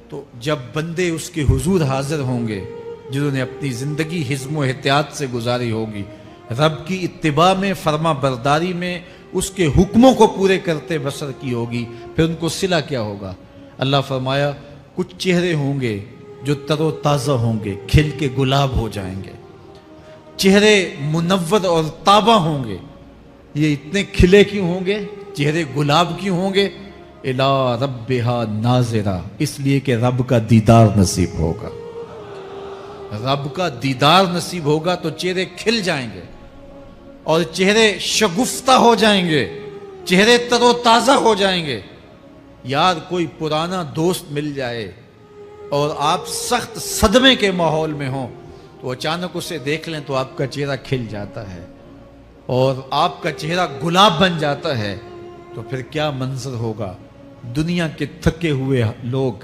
تو جب بندے اس کے حضور حاضر ہوں گے جنہوں نے اپنی زندگی حزم و احتیاط سے گزاری ہوگی، رب کی اتباع میں، فرما برداری میں، اس کے حکموں کو پورے کرتے بسر کی ہوگی، پھر ان کو صلہ کیا ہوگا؟ اللہ فرمایا کچھ چہرے ہوں گے جو تر و تازہ ہوں گے، کھل کے گلاب ہو جائیں گے، چہرے منور اور تابہ ہوں گے۔ یہ اتنے کھلے کیوں ہوں گے؟ چہرے گلاب کیوں ہوں گے؟ الی ربہا ناظرہ، اس لیے کہ رب کا دیدار نصیب ہوگا۔ رب کا دیدار نصیب ہوگا تو چہرے کھل جائیں گے اور چہرے شگفتہ ہو جائیں گے، چہرے تر و تازہ ہو جائیں گے۔ یار کوئی پرانا دوست مل جائے اور آپ سخت صدمے کے ماحول میں ہوں تو اچانک اسے دیکھ لیں تو آپ کا چہرہ کھل جاتا ہے اور آپ کا چہرہ گلاب بن جاتا ہے، تو پھر کیا منظر ہوگا؟ دنیا کے تھکے ہوئے لوگ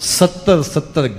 70-70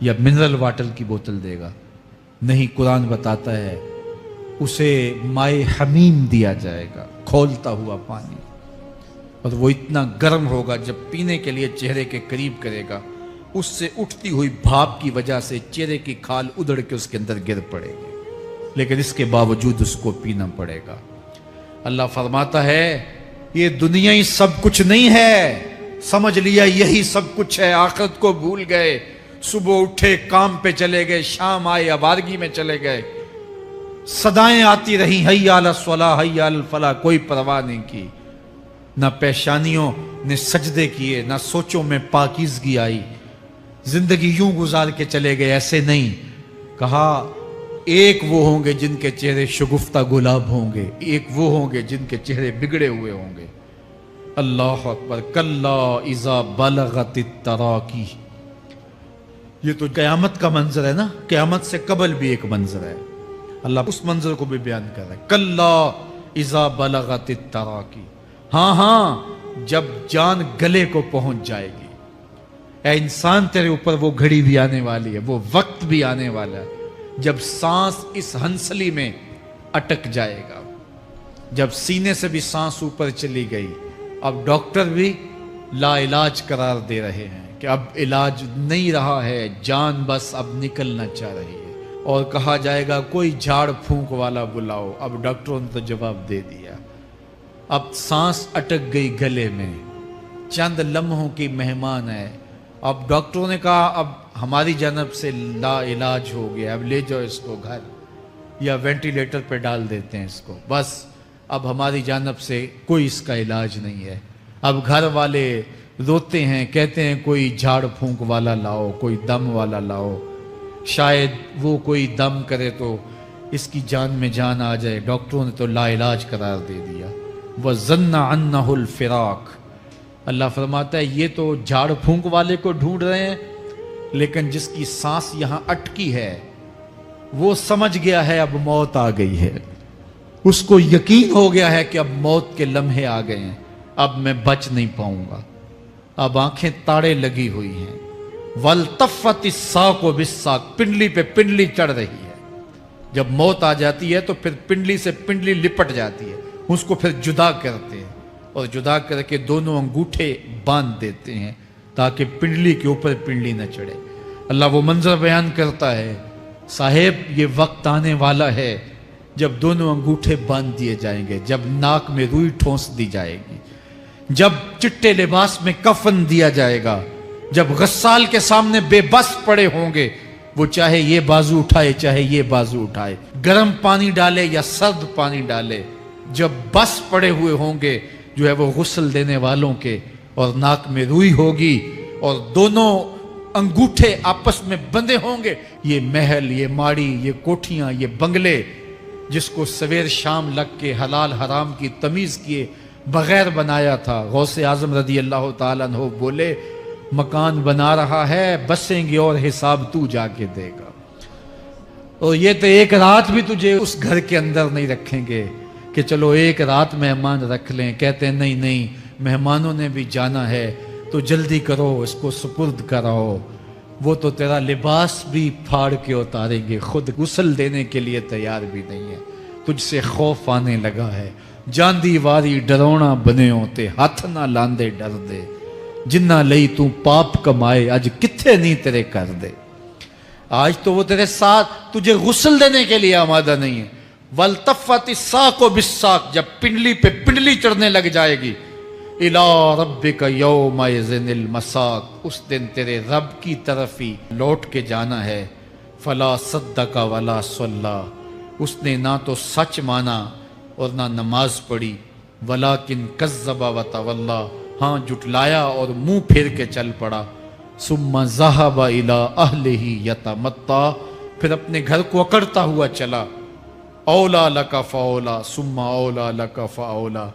یا منرل واٹر کی بوتل دے گا؟ نہیں، قرآن بتاتا ہے اسے مائے حمیم دیا جائے گا، کھولتا ہوا پانی، اور وہ اتنا گرم ہوگا جب پینے کے لیے چہرے کے قریب کرے گا اس سے اٹھتی ہوئی بھاپ کی وجہ سے چہرے کی کھال ادڑ کے اس کے اندر گر پڑے گی، لیکن اس کے باوجود اس کو پینا پڑے گا۔ اللہ فرماتا ہے یہ دنیا ہی سب کچھ نہیں ہے، سمجھ لیا یہی سب کچھ ہے، آخرت کو بھول گئے، صبح اٹھے کام پہ چلے گئے، شام آئے آوارگی میں چلے گئے، صدائیں آتی رہیں حی علی الصلاح حی علی الفلاح، کوئی پرواہ نہیں کی، نہ پیشانیوں نے سجدے کیے، نہ سوچوں میں پاکیزگی آئی، زندگی یوں گزار کے چلے گئے۔ ایسے نہیں، کہا ایک وہ ہوں گے جن کے چہرے شگفتہ گلاب ہوں گے، ایک وہ ہوں گے جن کے چہرے بگڑے ہوئے ہوں گے۔ اللہ اکبر، کلا اذا بلغت التراقی، یہ تو قیامت کا منظر ہے نا، قیامت سے قبل بھی ایک منظر ہے، اللہ اس منظر کو بھی بیان کر رہا ہے، کلا اذا بلغت التراقی، ہاں ہاں جب جان گلے کو پہنچ جائے گی، اے انسان تیرے اوپر وہ گھڑی بھی آنے والی ہے، وہ وقت بھی آنے والا ہے جب سانس اس ہنسلی میں اٹک جائے گا، جب سینے سے بھی سانس اوپر چلی گئی، اب ڈاکٹر بھی لا علاج قرار دے رہے ہیں کہ اب علاج نہیں رہا ہے، جان بس اب نکلنا چاہ رہی ہے، اور کہا جائے گا کوئی جھاڑ پھونک والا بلاؤ، اب ڈاکٹروں نے تو جواب دے دیا، اب سانس اٹک گئی گلے میں، چند لمحوں کی مہمان ہے، اب ڈاکٹروں نے کہا اب ہماری جانب سے لا علاج ہو گیا، اب لے جاؤ اس کو گھر، یا وینٹیلیٹر پہ ڈال دیتے ہیں اس کو، بس اب ہماری جانب سے کوئی اس کا علاج نہیں ہے۔ اب گھر والے روتے ہیں، کہتے ہیں کوئی جھاڑ پھونک والا لاؤ، کوئی دم والا لاؤ، شاید وہ کوئی دم کرے تو اس کی جان میں جان آ جائے، ڈاکٹروں نے تو لا علاج قرار دے دیا۔ وَظَنَّ عَنَّهُ الْفِرَاقِ، اللہ فرماتا ہے یہ تو جھاڑ پھونک والے کو ڈھونڈ رہے ہیں، لیکن جس کی سانس یہاں اٹکی ہے وہ سمجھ گیا ہے اب موت آ گئی ہے، اس کو یقین ہو گیا ہے کہ اب موت کے لمحے آ گئے ہیں، اب میں بچ نہیں پاؤں گا، اب آنکھیں تاڑے لگی ہوئی ہیں، وَالْتَفَّتِ السَّاقُ بِالسَّاقِ، پنڈلی پہ پنڈلی چڑھ رہی ہے، جب موت آ جاتی ہے تو پھر پنڈلی سے پنڈلی لپٹ جاتی ہے، اس کو پھر جدا کرتے ہیں، اور جدا کر کے دونوں انگوٹھے باندھ دیتے ہیں تاکہ پنڈلی کے اوپر پنڈلی نہ چڑھے۔ اللہ وہ منظر بیان کرتا ہے، صاحب یہ وقت آنے والا ہے جب دونوں انگوٹھے باندھ دیے جائیں گے، جب ناک میں روئی ٹھونس دی جائے گی، جب چٹے لباس میں کفن دیا جائے گا، جب غسال کے سامنے بے بس پڑے ہوں گے، وہ چاہے یہ بازو اٹھائے چاہے یہ بازو اٹھائے، گرم پانی ڈالے یا سرد پانی ڈالے، جب بس پڑے ہوئے ہوں گے جو ہے وہ غسل دینے والوں کے، اور ناک میں روئی ہوگی اور دونوں انگوٹھے آپس میں بندھے ہوں گے، یہ محل، یہ ماڑی، یہ کوٹھیاں، یہ بنگلے جس کو سویر شام لگ کے حلال حرام کی تمیز کیے بغیر بنایا تھا، غوث اعظم رضی اللہ تعالیٰ عنہ بولے مکان بنا رہا ہے، بسیں گے اور حساب تو جا کے دے گا، اور یہ تو ایک رات بھی تجھے اس گھر کے اندر نہیں رکھیں گے کہ چلو ایک رات مہمان رکھ لیں، کہتے ہیں نہیں نہیں مہمانوں نے بھی جانا ہے تو جلدی کرو اس کو سپرد کراؤ، وہ تو تیرا لباس بھی پھاڑ کے اتاریں گے، خود غسل دینے کے لیے تیار بھی نہیں ہے، تجھ سے خوف آنے لگا ہے، جاندی واری ڈرونا بنے ہوتے ہاتھ نہ لاندے ڈر دے، جنہ لئی تو پاپ کمائے اج کتھے نہیں تیرے کر دے، آج تو وہ تیرے ساتھ تجھے غسل دینے کے لیے آمادہ نہیں ہے۔ وَالْتَفَّتِ السَّاقُ بِالسَّاقِ، جب پنڈلی پہ پنڈلی چڑھنے لگ جائے گی، إِلَىٰ رَبِّكَ يَوْمَئِذٍ الْمَسَاقُ، اس دن تیرے رب کی طرف ہی لوٹ کے جانا ہے۔ فَلَا صَدَّقَ وَلَا صَلَّىٰ، اس نے نہ تو سچ مانا اور نہ نماز پڑھی، وَلَٰكِنْ كَذَّبَ وَتَوَلَّىٰ، ہاں جھٹلایا اور منہ پھیر کے چل پڑا۔ ثُمَّ ذَهَبَ إِلَىٰ أَهْلِهِ يَتَمَطَّىٰ، پھر اپنے گھر کو اکڑتا ہوا چلا۔ اولا لک فاولا ثم اولا لک فاولا،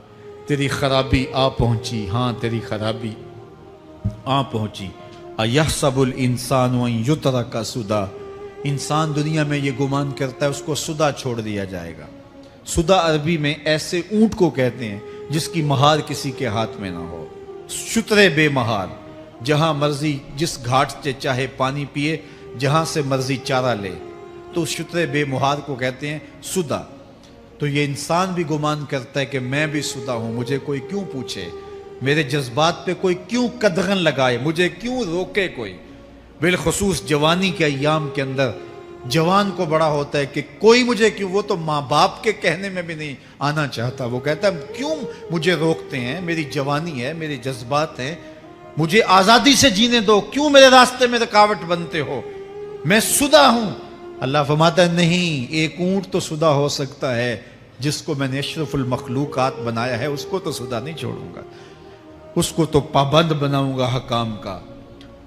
تیری خرابی آ پہنچی، ہاں تیری خرابی آ پہنچی۔ ایحسب الانسان ان یترک سدی، انسان دنیا میں یہ گمان کرتا ہے اس کو سدا چھوڑ دیا جائے گا۔ سدا عربی میں ایسے اونٹ کو کہتے ہیں جس کی مہار کسی کے ہاتھ میں نہ ہو، شترے بے مہار، جہاں مرضی جس گھاٹ سے چاہے پانی پیے، جہاں سے مرضی چارہ لے، تو اس شتر بے مہار کو کہتے ہیں سدا۔ تو یہ انسان بھی گمان کرتا ہے کہ میں بھی سدا ہوں، مجھے کوئی کیوں پوچھے، میرے جذبات پہ کوئی کیوں قدغن لگائے، مجھے کیوں روکے کوئی۔ بالخصوص جوانی کے ایام کے اندر جوان کو بڑا ہوتا ہے کہ کوئی مجھے کیوں، وہ تو ماں باپ کے کہنے میں بھی نہیں آنا چاہتا، وہ کہتا ہے کیوں مجھے روکتے ہیں، میری جوانی ہے، میرے جذبات ہیں، مجھے آزادی سے جینے دو، کیوں میرے راستے میں رکاوٹ بنتے ہو، میں سدا ہوں۔ اللہ فرماتا ہے نہیں، ایک اونٹ تو سدا ہو سکتا ہے، جس کو میں نے اشرف المخلوقات بنایا ہے اس کو تو سدا نہیں چھوڑوں گا، اس کو تو پابند بناؤں گا حکام کا۔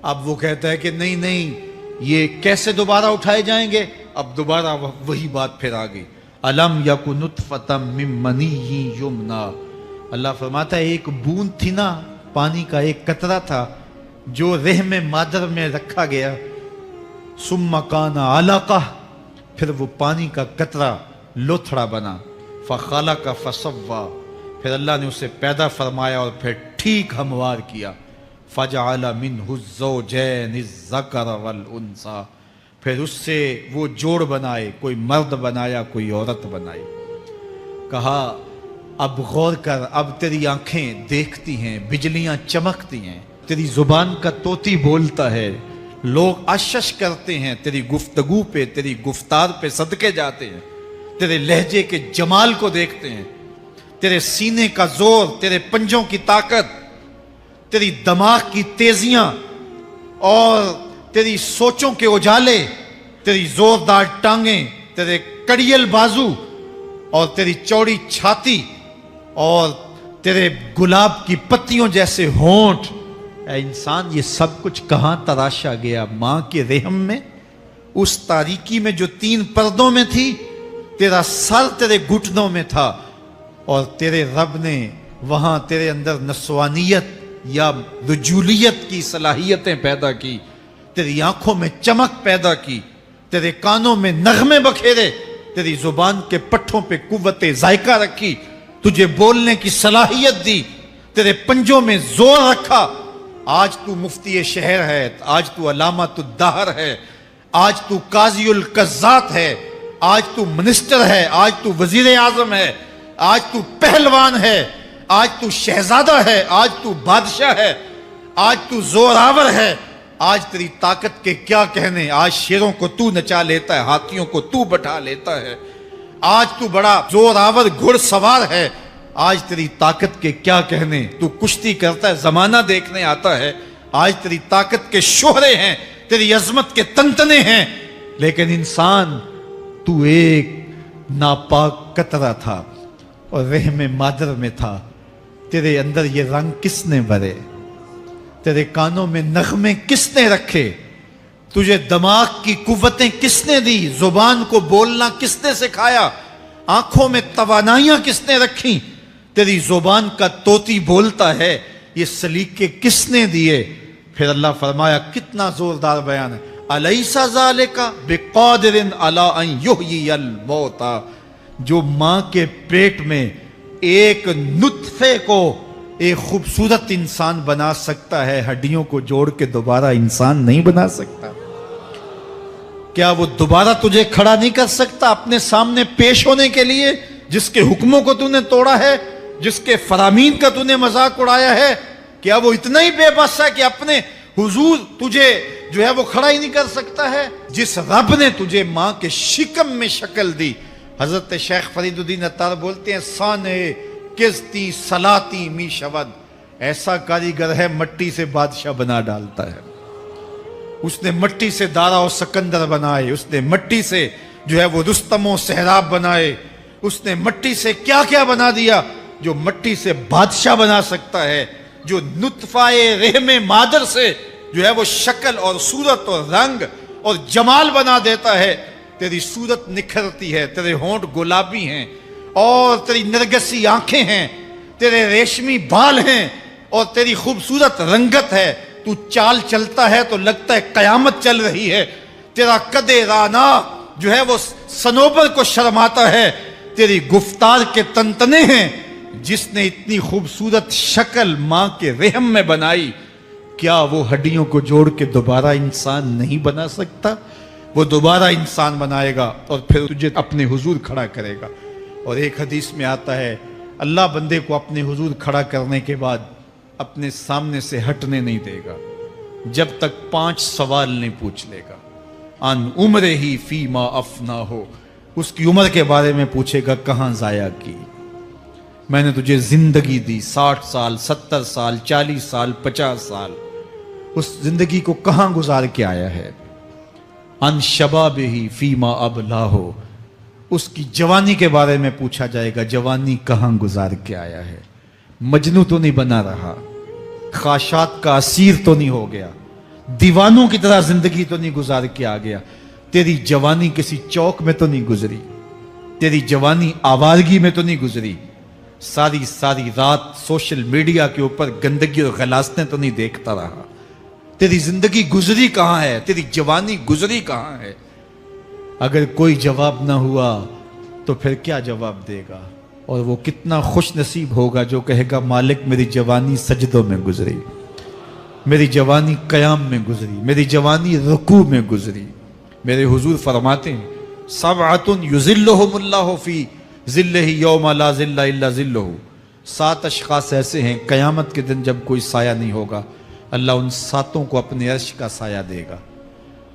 اب وہ کہتا ہے کہ نہیں نہیں، یہ کیسے دوبارہ اٹھائے جائیں گے؟ اب دوبارہ وہی بات پھر آ گئی، الم یک نطفۃ من منی یمنا۔ اللہ فرماتا ہے ایک بوند تھی نا، پانی کا ایک قطرہ تھا جو رحم مادر میں رکھا گیا، ثم کان علقہ، پھر وہ پانی کا قطرہ لوتھڑا بنا، فخلق فسوی، پھر اللہ نے اسے پیدا فرمایا اور پھر ٹھیک ہموار کیا، فجعل منہ الزوجین الذکر والانثی، پھر اس سے وہ جوڑ بنائے، کوئی مرد بنایا کوئی عورت بنائی۔ کہا اب غور کر، اب تیری آنکھیں دیکھتی ہیں، بجلیاں چمکتی ہیں، تیری زبان کا طوطی بولتا ہے، لوگ اشش کرتے ہیں تیری گفتگو پہ، تیری گفتار پہ صدقے جاتے ہیں، تیرے لہجے کے جمال کو دیکھتے ہیں، تیرے سینے کا زور، تیرے پنجوں کی طاقت، تیری دماغ کی تیزیاں اور تیری سوچوں کے اجالے، تیری زوردار ٹانگیں، تیرے کڑیل بازو اور تیری چوڑی چھاتی اور تیرے گلاب کی پتیوں جیسے ہونٹ۔ اے انسان، یہ سب کچھ کہاں تراشا گیا؟ ماں کے رحم میں، اس تاریکی میں جو 3 پردوں میں تھی، تیرا سر تیرے گھٹنوں میں تھا، اور تیرے رب نے وہاں تیرے اندر نسوانیت یا رجولیت کی صلاحیتیں پیدا کی، تیری آنکھوں میں چمک پیدا کی، تیرے کانوں میں نغمے بکھیرے، تیری زبان کے پٹھوں پہ قوت ذائقہ رکھی، تجھے بولنے کی صلاحیت دی، تیرے پنجوں میں زور رکھا۔ آج تو مفتی شہر ہے، آج تو علامۃ الدہر ہے، آج تو قاضی القضات ہے، آج تو منسٹر ہے، آج تو وزیر اعظم ہے، آج تو پہلوان ہے، آج تو شہزادہ ہے، آج تو بادشاہ ہے، آج تو زوراور ہے، آج تیری طاقت کے کیا کہنے، آج شیروں کو تو نچا لیتا ہے، ہاتھیوں کو تو بٹھا لیتا ہے، آج تو بڑا زوراور گھڑ سوار ہے، آج تیری طاقت کے کیا کہنے، تو کشتی کرتا ہے، زمانہ دیکھنے آتا ہے، آج تیری طاقت کے شوہرے ہیں، تیری عظمت کے تنتنے ہیں، لیکن انسان تو ایک ناپاک قطرہ تھا اور رحم مادر میں تھا، تیرے اندر یہ رنگ کس نے بھرے، تیرے کانوں میں نغمے کس نے رکھے، تجھے دماغ کی قوتیں کس نے دی، زبان کو بولنا کس نے سکھایا، آنکھوں میں توانائیاں کس نے رکھی، تیری زبان کا طوطی بولتا ہے، یہ سلیقے کس نے دیے؟ پھر اللہ فرمایا، کتنا زوردار بیان ہے، الیس ذالک بقادر علی ان یحیی الموتى، جو ماں کے پیٹ میں ایک نطفے کو ایک خوبصورت انسان بنا سکتا ہے، ہڈیوں کو جوڑ کے دوبارہ انسان نہیں بنا سکتا؟ کیا وہ دوبارہ تجھے کھڑا نہیں کر سکتا اپنے سامنے پیش ہونے کے لیے، جس کے حکموں کو تو نے توڑا ہے، جس کے فرامین کا تو نے مذاق اڑایا ہے؟ کیا وہ اتنا ہی بے بس ہے کہ اپنے حضور تجھے جو ہے وہ کھڑا ہی نہیں کر سکتا ہے؟ جس رب نے تجھے ماں کے شکم میں شکل دی، حضرت شیخ فرید الدین عطار بولتے ہیں، سانے کستی سلاتی می شود، ایسا کاریگر ہے مٹی سے بادشاہ بنا ڈالتا ہے۔ اس نے مٹی سے دارا و سکندر بنائے، اس نے مٹی سے جو ہے وہ رستم و سہراب بنائے، اس نے مٹی سے کیا کیا بنا دیا، جو مٹی سے بادشاہ بنا سکتا ہے، جو نطفہ رحم مادر سے جو ہے وہ شکل اور صورت اور رنگ اور جمال بنا دیتا ہے۔ تیری صورت نکھرتی ہے، تیرے ہونٹ گلابی ہیں اور تیری نرگسی آنکھیں ہیں، تیرے ریشمی بال ہیں اور تیری خوبصورت رنگت ہے، تو چال چلتا ہے تو لگتا ہے قیامت چل رہی ہے، تیرا قد رانا جو ہے وہ صنوبر کو شرماتا ہے، تیری گفتار کے تنتنے ہیں۔ جس نے اتنی خوبصورت شکل ماں کے رحم میں بنائی، کیا وہ ہڈیوں کو جوڑ کے دوبارہ انسان نہیں بنا سکتا؟ وہ دوبارہ انسان بنائے گا اور پھر تجھے اپنے حضور کھڑا کرے گا۔ اور ایک حدیث میں آتا ہے اللہ بندے کو اپنے حضور کھڑا کرنے کے بعد اپنے سامنے سے ہٹنے نہیں دے گا جب تک 5 سوال نہیں پوچھ لے گا۔ ان عمرہ ہی فیما افنا ہو، اس کی عمر کے بارے میں پوچھے گا کہاں ضائع کی؟ میں نے تجھے زندگی دی 60 سال 70 سال 40 سال 50 سال، اس زندگی کو کہاں گزار کے آیا ہے؟ ان شباب ہی فیما ابلا ہو، اس کی جوانی کے بارے میں پوچھا جائے گا جوانی کہاں گزار کے آیا ہے؟ مجنوں تو نہیں بنا رہا، خواہشات کا اسیر تو نہیں ہو گیا، دیوانوں کی طرح زندگی تو نہیں گزار کے آ گیا؟ تیری جوانی کسی چوک میں تو نہیں گزری، تیری جوانی آوارگی میں تو نہیں گزری، ساری رات سوشل میڈیا کے اوپر گندگی اور غلاستیں تو نہیں دیکھتا رہا؟ تیری زندگی گزری کہاں ہے؟ تیری جوانی گزری کہاں ہے؟ اگر کوئی جواب نہ ہوا تو پھر کیا جواب دے گا؟ اور وہ کتنا خوش نصیب ہوگا جو کہے گا مالک میری جوانی سجدوں میں گزری، میری جوانی قیام میں گزری، میری جوانی رکوع میں گزری۔ میرے حضور فرماتے ہیں سبعۃ یظلھم اللہ فی ظلہ یوم لا ظل الا ظلہ، 7 اشخاص ایسے ہیں قیامت کے دن جب کوئی سایہ نہیں ہوگا اللہ ان 7 کو اپنے عرش کا سایہ دے گا۔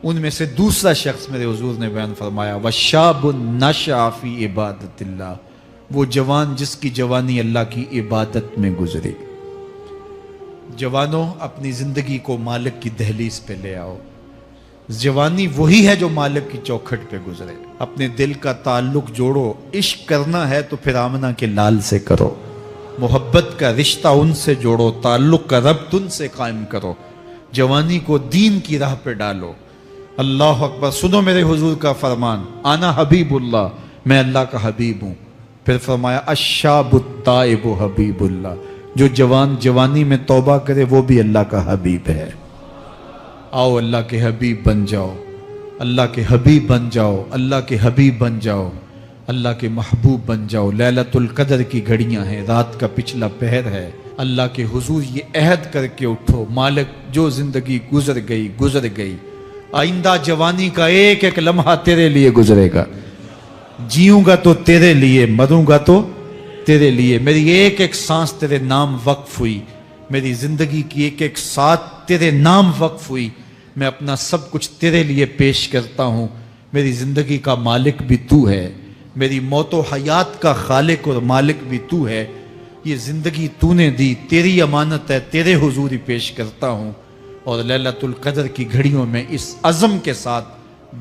ان میں سے دوسرا شخص میرے حضور نے بیان فرمایا وشاب نشأ فی عبادت اللہ، وہ جوان جس کی جوانی اللہ کی عبادت میں گزری۔ جوانوں اپنی زندگی کو مالک کی دہلیز پہ لے آؤ، جوانی وہی ہے جو مالک کی چوکھٹ پہ گزرے۔ اپنے دل کا تعلق جوڑو، عشق کرنا ہے تو پھر آمنہ کے لال سے کرو، محبت کا رشتہ ان سے جوڑو، تعلق کا ربط ان سے قائم کرو، جوانی کو دین کی راہ پہ ڈالو۔ اللہ اکبر، سنو میرے حضور کا فرمان انا حبیب اللہ، میں اللہ کا حبیب ہوں۔ پھر فرمایا الشاب التائب حبیب اللہ، جو جوان جوانی میں توبہ کرے وہ بھی اللہ کا حبیب ہے۔ آؤ اللہ کے حبیب بن جاؤ، اللہ کے حبیب بن جاؤ، اللہ کے حبیب بن جاؤ، اللہ کے محبوب بن جاؤ۔ لیلۃ القدر کی گھڑیاں ہیں، رات کا پچھلا پہر ہے، اللہ کے حضور یہ عہد کر کے اٹھو مالک جو زندگی گزر گئی آئندہ جوانی کا ایک ایک لمحہ تیرے لیے گزرے گا، جیوں گا تو تیرے لیے، مروں گا تو تیرے لیے۔ میری ایک ایک سانس تیرے نام وقف ہوئی، میری زندگی کی ایک ایک ساتھ تیرے نام وقف ہوئی، میں اپنا سب کچھ تیرے لیے پیش کرتا ہوں۔ میری زندگی کا مالک بھی تو ہے، میری موت و حیات کا خالق اور مالک بھی تو ہے، یہ زندگی تو نے دی، تیری امانت ہے، تیرے حضور ہی پیش کرتا ہوں۔ اور لیلۃ القدر کی گھڑیوں میں اس عزم کے ساتھ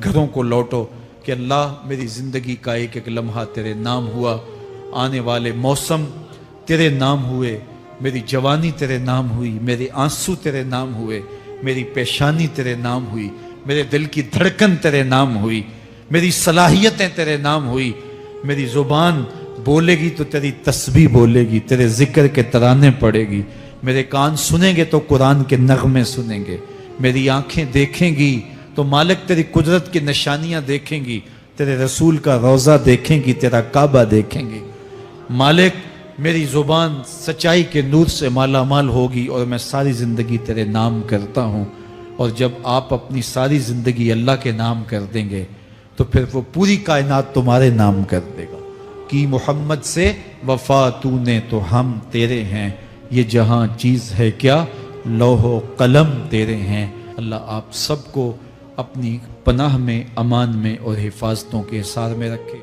گھروں کو لوٹو کہ اللہ میری زندگی کا ایک ایک لمحہ تیرے نام ہوا، آنے والے موسم تیرے نام ہوئے، میری جوانی تیرے نام ہوئی، میرے آنسو تیرے نام ہوئے، میری پیشانی تیرے نام ہوئی، میرے دل کی دھڑکن تیرے نام ہوئی، میری صلاحیتیں تیرے نام ہوئی۔ میری زبان بولے گی تو تیری تسبیح بولے گی، تیرے ذکر کے ترانے پڑے گی، میرے کان سنیں گے تو قرآن کے نغمے سنیں گے، میری آنکھیں دیکھیں گی تو مالک تیری قدرت کی نشانیاں دیکھیں گی، تیرے رسول کا روضہ دیکھیں گی، تیرا کعبہ دیکھیں گی۔ مالک میری زبان سچائی کے نور سے مالا مال ہوگی اور میں ساری زندگی تیرے نام کرتا ہوں۔ اور جب آپ اپنی ساری زندگی اللہ کے نام کر دیں گے تو پھر وہ پوری کائنات تمہارے نام کر دے گا۔ کی محمد سے وفا تو نے تو ہم تیرے ہیں، یہ جہاں چیز ہے کیا لوح و قلم تیرے ہیں۔ اللہ آپ سب کو اپنی پناہ میں، امان میں اور حفاظتوں کے حصار میں رکھے۔